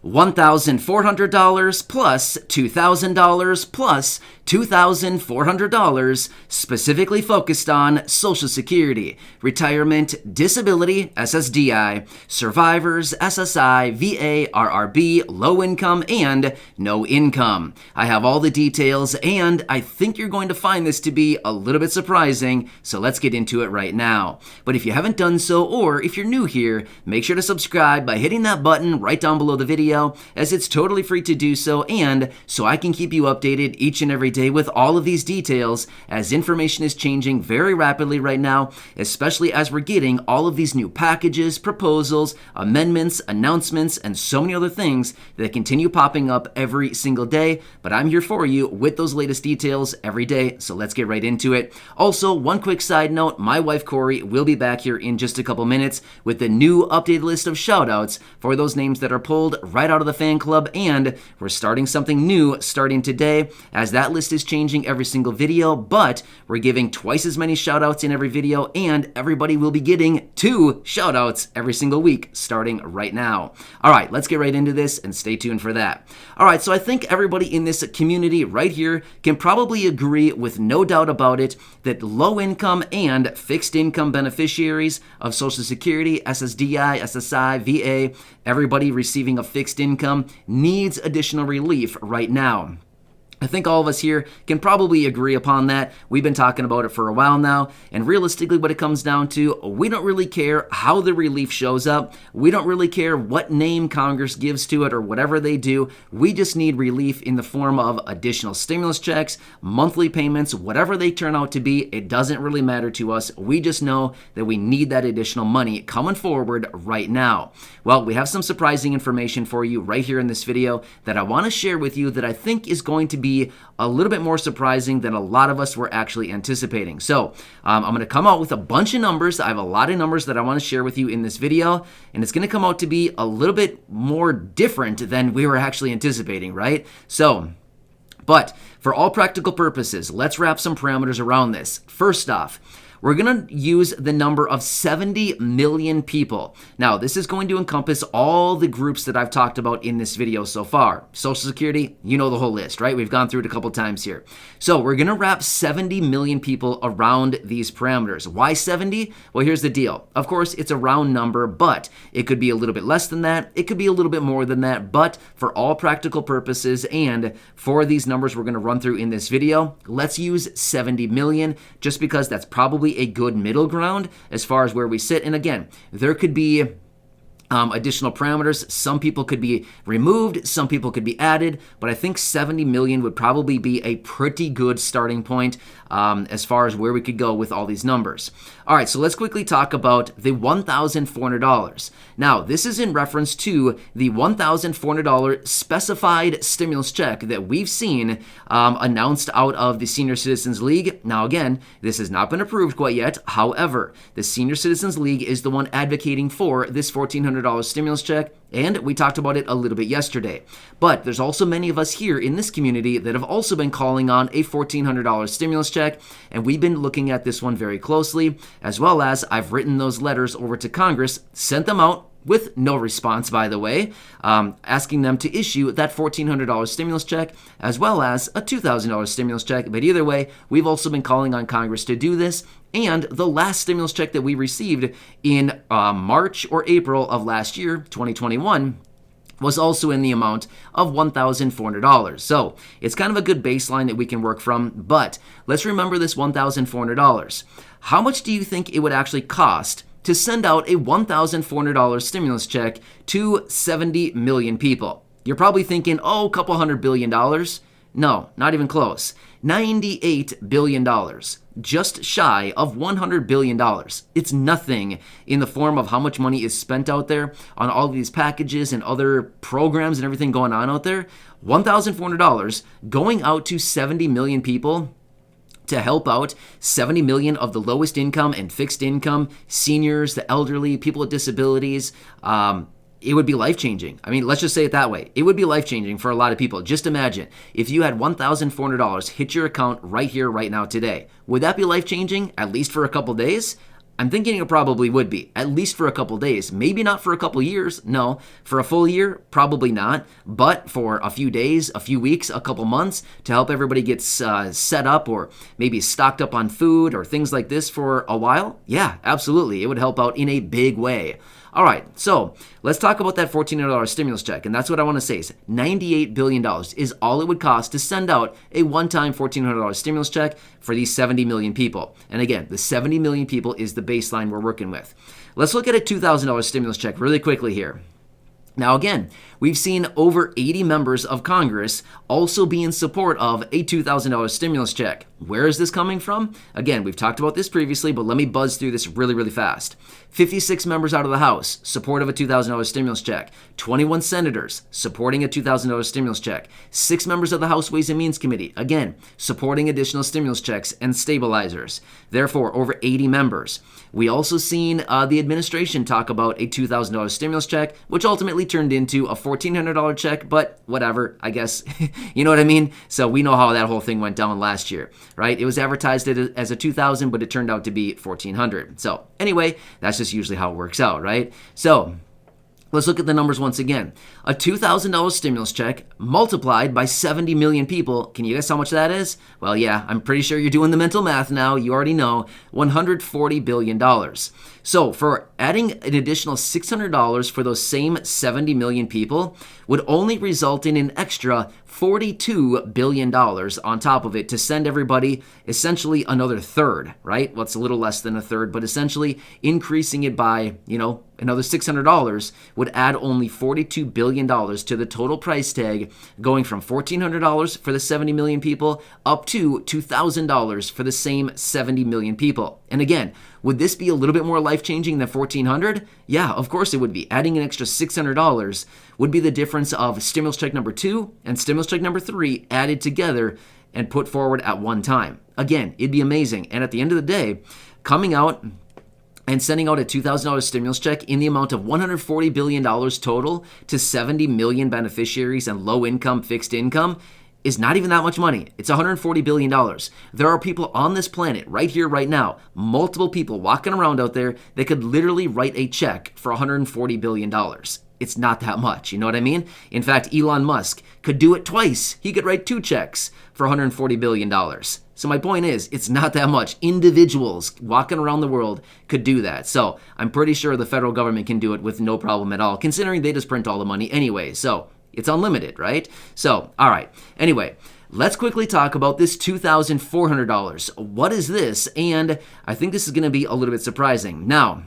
$1,400 plus $2,000 plus $2,400 specifically focused on Social Security, retirement, disability, SSDI, survivors, SSI, VA, RRB, low income, and no income. I have all the details, and I think you're going to find this to be a little bit surprising, so let's get into it right now. But if you haven't done so, or if you're new here, make sure to subscribe by hitting that button right down below the video, as it's totally free to do so, and so I can keep you updated each and every day with all of these details, as information is changing very rapidly right now, especially as we're getting all of these new packages, proposals, amendments, announcements, and so many other things that continue popping up every single day. But I'm here for you with those latest details every day, so let's get right into it. Also, one quick side note, my wife Corey will be back here in just a couple minutes with the new updated list of shoutouts for those names that are pulled right out of the fan club, and we're starting something new starting today, as that list is changing every single video, but we're giving twice as many shoutouts in every video, and everybody will be getting 2 shoutouts every single week starting right now. All right, let's get right into this and stay tuned for that. All right, so I think everybody in this community right here can probably agree with no doubt about it that low income and fixed income beneficiaries of Social Security, SSDI, SSI, VA, everybody receiving a fixed income needs additional relief right now. I think all of us here can probably agree upon that. We've been talking about it for a while now, and realistically what it comes down to, we don't really care how the relief shows up. We don't really care what name Congress gives to it or whatever they do. We just need relief in the form of additional stimulus checks, monthly payments, whatever they turn out to be. It doesn't really matter to us. We just know that we need that additional money coming forward right now. Well, we have some surprising information for you right here in this video that I want to share with you that I think is going to be a little bit more surprising than a lot of us were actually anticipating. So I'm going to come out with a bunch of numbers. I have a lot of numbers that I want to share with you in this video, and it's going to come out to be a little bit more different than we were actually anticipating, right? But for all practical purposes, let's wrap some parameters around this. First off, we're going to use the number of 70 million people. Now, this is going to encompass all the groups that I've talked about in this video so far. Social Security, you know the whole list, right? We've gone through it a couple times here. So we're going to wrap 70 million people around these parameters. Why 70? Well, here's the deal. Of course, it's a round number, but it could be a little bit less than that. It could be a little bit more than that. But for all practical purposes and for these numbers we're going to run through in this video, let's use 70 million just because that's probably a good middle ground as far as where we sit. And again, there could be additional parameters. Some people could be removed, some people could be added, but I think 70 million would probably be a pretty good starting point as far as where we could go with all these numbers. All right, so let's quickly talk about the $1,400. Now, this is in reference to the $1,400 specified stimulus check that we've seen announced out of the Senior Citizens League. Now, again, this has not been approved quite yet. However, the Senior Citizens League is the one advocating for this $1,400 stimulus check, and we talked about it a little bit yesterday. But there's also many of us here in this community that have also been calling on a $1,400 stimulus check, and we've been looking at this one very closely, as well as I've written those letters over to Congress, sent them out with no response, by the way, asking them to issue that $1,400 stimulus check, as well as a $2,000 stimulus check. But either way, we've also been calling on Congress to do this. And the last stimulus check that we received in March or April of last year, 2021, was also in the amount of $1,400. So it's kind of a good baseline that we can work from, but let's remember this $1,400. How much do you think it would actually cost to send out a $1,400 stimulus check to 70 million people? You're probably thinking, oh, a couple $100 billion. No, not even close. $98 billion. Just shy of $100 billion. It's nothing in the form of how much money is spent out there on all of these packages and other programs and everything going on out there. $1,400 going out to 70 million people to help out 70 million of the lowest income and fixed income, seniors, the elderly, people with disabilities. It would be life-changing. I mean, let's just say it that way. It would be life-changing for a lot of people. Just imagine if you had $1,400 hit your account right here, right now, today. Would that be life-changing, at least for a couple days? I'm thinking it probably would be, at least for a couple days. Maybe not for a couple years, no. For a full year, probably not. But for a few days, a few weeks, a couple months, to help everybody get set up or maybe stocked up on food or things like this for a while, yeah, absolutely. It would help out in a big way. All right, so let's talk about that $1,400 stimulus check. And that's what I want to say is $98 billion is all it would cost to send out a one-time $1,400 stimulus check for these 70 million people. And again, the 70 million people is the baseline we're working with. Let's look at a $2,000 stimulus check really quickly here. Now again, we've seen over 80 members of Congress also be in support of a $2,000 stimulus check. Where is this coming from? Again, we've talked about this previously, but let me buzz through this really, really fast. 56 members out of the House support of a $2,000 stimulus check. 21 senators supporting a $2,000 stimulus check. 6 members of the House Ways and Means Committee, again, supporting additional stimulus checks and stabilizers. Therefore, over 80 members. We also seen the administration talk about a $2,000 stimulus check, which ultimately turned into a $1,400 check, but whatever, I guess. You know what I mean? So we know how that whole thing went down last year, right? It was advertised as a $2,000, but it turned out to be $1,400. So anyway, that's just usually how it works out, right? So let's look at the numbers once again. A $2,000 stimulus check multiplied by 70 million people. Can you guess how much that is? Well, yeah, I'm pretty sure you're doing the mental math now. You already know. $140 billion. So for adding an additional $600 for those same 70 million people would only result in an extra $42 billion on top of it to send everybody essentially another third, right? Well, it's a little less than a third, but essentially increasing it by, another $600 would add only $42 billion to the total price tag, going from $1,400 for the 70 million people up to $2,000 for the same 70 million people. And again, would this be a little bit more life-changing than $1,400? Yeah, of course it would be. Adding an extra $600 would be the difference of stimulus check number 2 and stimulus check number 3 added together and put forward at one time. Again, it'd be amazing. And at the end of the day, coming out and sending out a $2,000 stimulus check in the amount of $140 billion total to 70 million beneficiaries and low-income, fixed income is not even that much money. It's $140 billion. There are people on this planet right here, right now, multiple people walking around out there that could literally write a check for $140 billion. It's not that much, you know what I mean? In fact, Elon Musk could do it twice. He could write 2 checks for $140 billion. So my point is, it's not that much. Individuals walking around the world could do that. So I'm pretty sure the federal government can do it with no problem at all, considering they just print all the money anyway. So it's unlimited, right? So, all right. Anyway, let's quickly talk about this $2,400. What is this? And I think this is going to be a little bit surprising. Now,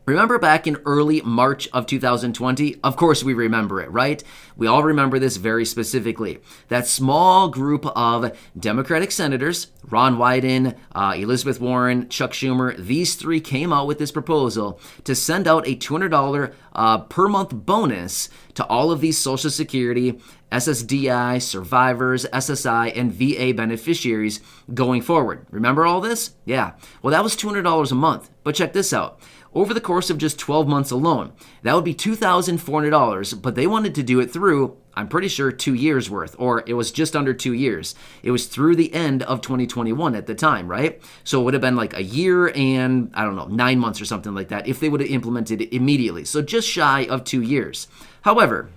remember back in early March of 2020? Of course we remember it, right? We all remember this very specifically. That small group of Democratic senators, Ron Wyden, Elizabeth Warren, Chuck Schumer, these 3 came out with this proposal to send out a $200 per month bonus to all of these Social Security, SSDI, survivors, SSI, and VA beneficiaries going forward. Remember all this? Yeah. Well, that was $200 a month. But check this out. Over the course of just 12 months alone, that would be $2,400, but they wanted to do it through, I'm pretty sure, 2 years worth, or it was just under 2 years. It was through the end of 2021 at the time, right? So it would have been like a year and, 9 months or something like that if they would have implemented it immediately. So just shy of 2 years. However,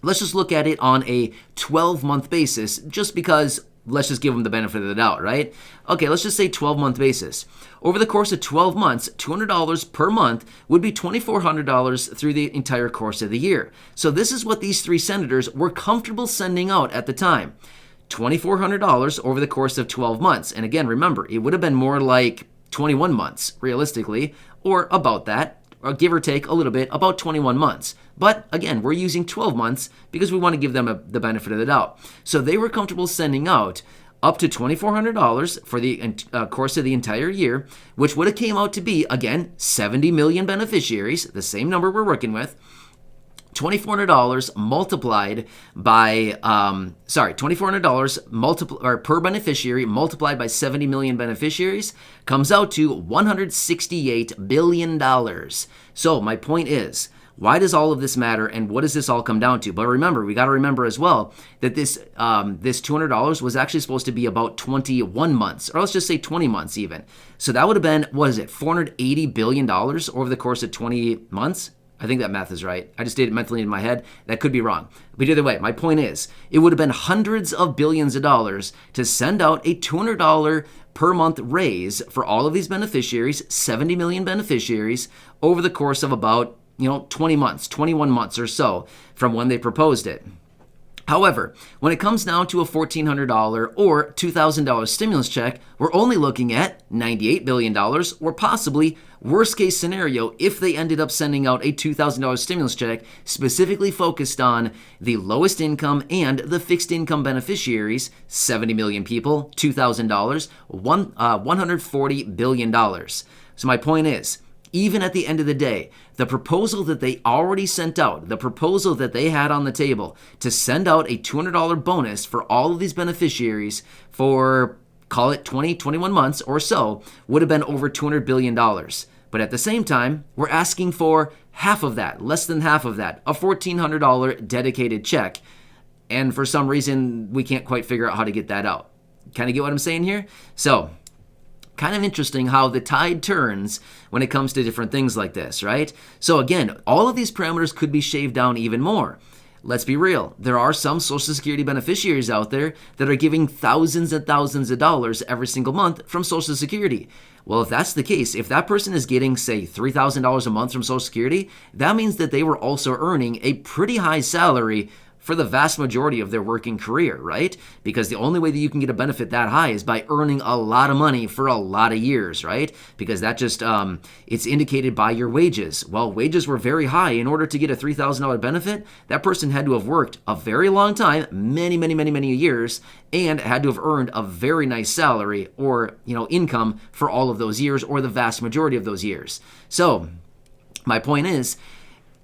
let's just look at it on a 12-month basis, just because let's just give them the benefit of the doubt, right? Okay, let's just say 12-month basis. Over the course of 12 months, $200 per month would be $2,400 through the entire course of the year. So this is what these 3 senators were comfortable sending out at the time. $2,400 over the course of 12 months. And again, remember, it would have been more like 21 months, realistically, or about that, or give or take a little bit, about 21 months. But again, we're using 12 months because we want to give them the benefit of the doubt. So they were comfortable sending out up to $2,400 for the course of the entire year, which would have came out to be, again, 70 million beneficiaries, the same number we're working with. $2,400 multiplied by, $2,400 per beneficiary multiplied by 70 million beneficiaries comes out to $168 billion. So my point is, Why does all of this matter, and what does this all come down to? But remember, we got to remember as well that this $200 was actually supposed to be about 21 months, or let's just say 20 months even. So that would have been, what is it, $480 billion over the course of 20 months? I think that math is right. I just did it mentally in my head. That could be wrong. But either way, my point is, it would have been hundreds of billions of dollars to send out a $200 per month raise for all of these beneficiaries, 70 million beneficiaries, over the course of about 20 months, 21 months or so from when they proposed it. However, when it comes down to a $1,400 or $2,000 stimulus check, we're only looking at $98 billion, or possibly worst case scenario if they ended up sending out a $2,000 stimulus check specifically focused on the lowest income and the fixed income beneficiaries, 70 million people, $2,000, $140 billion. So my point is, even at the end of the day, the proposal that they already sent out, the proposal that they had on the table to send out a $200 bonus for all of these beneficiaries for, call it 20, 21 months or so, would have been over $200 billion. But at the same time, we're asking for half of that, less than half of that, a $1,400 dedicated check. And for some reason, we can't quite figure out how to get that out. Kind of get what I'm saying here? So, kind of interesting how the tide turns when it comes to different things like this, right? So again, all of these parameters could be shaved down even more. Let's be real. There are some Social Security beneficiaries out there that are giving thousands and thousands of dollars every single month from Social Security. Well, if that's the case, if that person is getting, say, $3,000 a month from Social Security, that means that they were also earning a pretty high salary for the vast majority of their working career, right? Because the only way that you can get a benefit that high is by earning a lot of money for a lot of years, right? Because that just, it's indicated by your wages. Well, wages were very high. In order to get a $3,000 benefit, that person had to have worked a very long time, many years, and had to have earned a very nice salary or, income for all of those years or the vast majority of those years. So, my point is,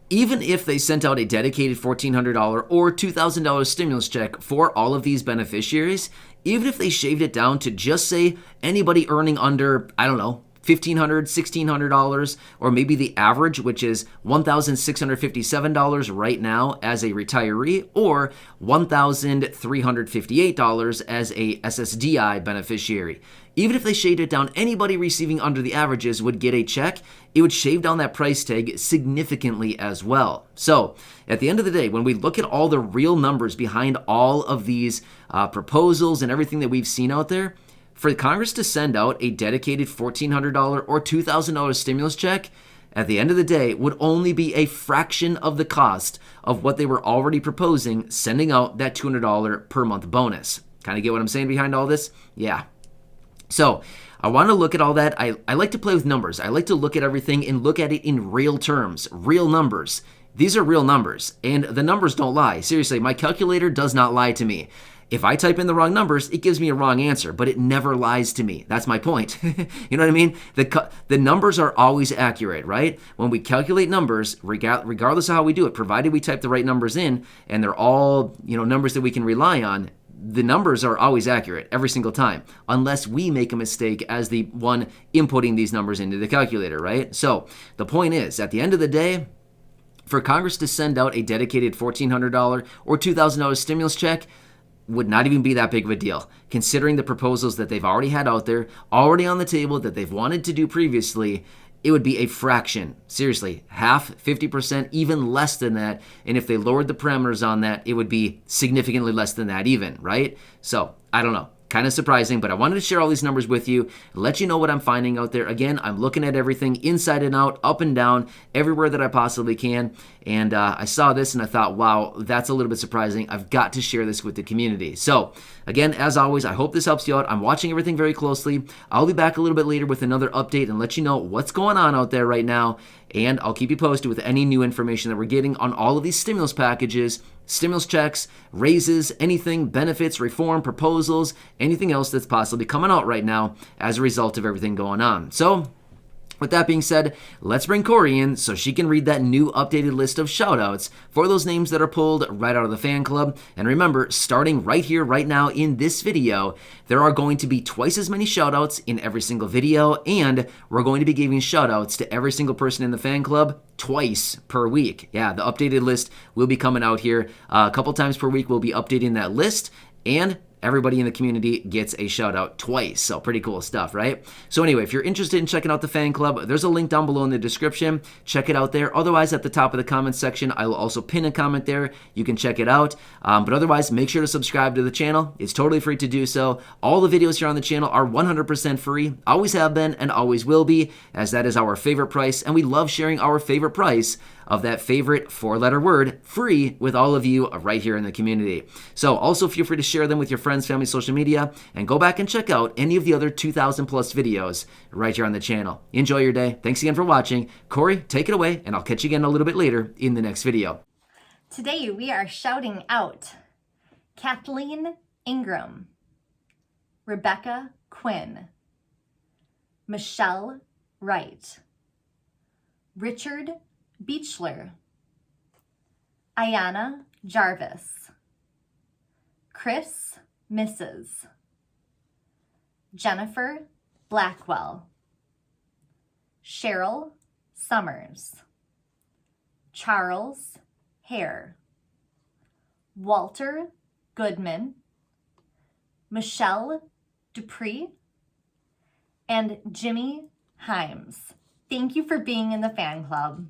even if they sent out a dedicated $1,400 or $2,000 stimulus check for all of these beneficiaries, even if they shaved it down to just say anybody earning under, I don't know, $1,500, $1,600, or maybe the average, which is $1,657 right now as a retiree, or $1,358 as a SSDI beneficiary. Even if they shaved it down, anybody receiving under the averages would get a check. It would shave down that price tag significantly as well. So at the end of the day, when we look at all the real numbers behind all of these proposals and everything that we've seen out there, for Congress to send out a dedicated $1,400 or $2,000 stimulus check, at the end of the day, would only be a fraction of the cost of what they were already proposing, sending out that $200 per month bonus. Kind of get what I'm saying behind all this? Yeah. So I want to look at all that. I like to play with numbers. I like to look at everything and look at it in real terms, real numbers. These are real numbers, and the numbers don't lie. Seriously, my calculator does not lie to me. If I type in the wrong numbers, it gives me a wrong answer, but it never lies to me. That's my point. You know what I mean? The numbers are always accurate, right? When we calculate numbers, regardless of how we do it, provided we type the right numbers in, and they're all, numbers that we can rely on, the numbers are always accurate every single time, unless we make a mistake as the one inputting these numbers into the calculator, right? So the point is, at the end of the day, for Congress to send out a dedicated $1,400 or $2,000 stimulus check would not even be that big of a deal, considering the proposals that they've already had out there, already on the table, that they've wanted to do previously. It would be a fraction, seriously, half, 50%, even less than that. And if they lowered the parameters on that, it would be significantly less than that even, right? So, I don't know. Kind of surprising, but I wanted to share all these numbers with you, let you know what I'm finding out there. Again, I'm looking at everything inside and out, up and down, everywhere that I possibly can. And I saw this and I thought, wow, that's a little bit surprising. I've got to share this with the community. So again, as always, I hope this helps you out. I'm watching everything very closely. I'll be back a little bit later with another update and let you know what's going on out there right now. And I'll keep you posted with any new information that we're getting on all of these stimulus packages, stimulus checks, raises, anything, benefits, reform, proposals, anything else that's possibly coming out right now as a result of everything going on. So With that being said, let's bring Corey in so she can read that new updated list of shoutouts for those names that are pulled right out of the fan club. And remember, starting right here, right now in this video, there are going to be twice as many shoutouts in every single video, and we're going to be giving shoutouts to every single person in the fan club twice per week. Yeah, the updated list will be coming out here a couple times per week. We'll be updating that list, and everybody in the community gets a shout out twice. So pretty cool stuff, right? So anyway, if you're interested in checking out the fan club, there's a link down below in the description. Check it out there. Otherwise, at the top of the comment section, I will also pin a comment there. You can check it out. But otherwise, make sure to subscribe to the channel. It's totally free to do so. All the videos here on the channel are 100% free. Always have been and always will be, as that is our favorite price. And we love sharing our favorite price of that favorite 4-letter word, free, with all of you right here in the community. So also feel free to share them with your friends, family, social media, and go back and check out any of the other 2,000 plus videos right here on the channel. Enjoy your day. Thanks again for watching. Corey, take it away, and I'll catch you again a little bit later in the next video. Today we are shouting out Kathleen Ingram, Rebecca Quinn, Michelle Wright, Richard Beechler, Ayana Jarvis, Chris Mrs., Jennifer Blackwell, Cheryl Summers, Charles Hare, Walter Goodman, Michelle Dupree, and Jimmy Himes. Thank you for being in the fan club.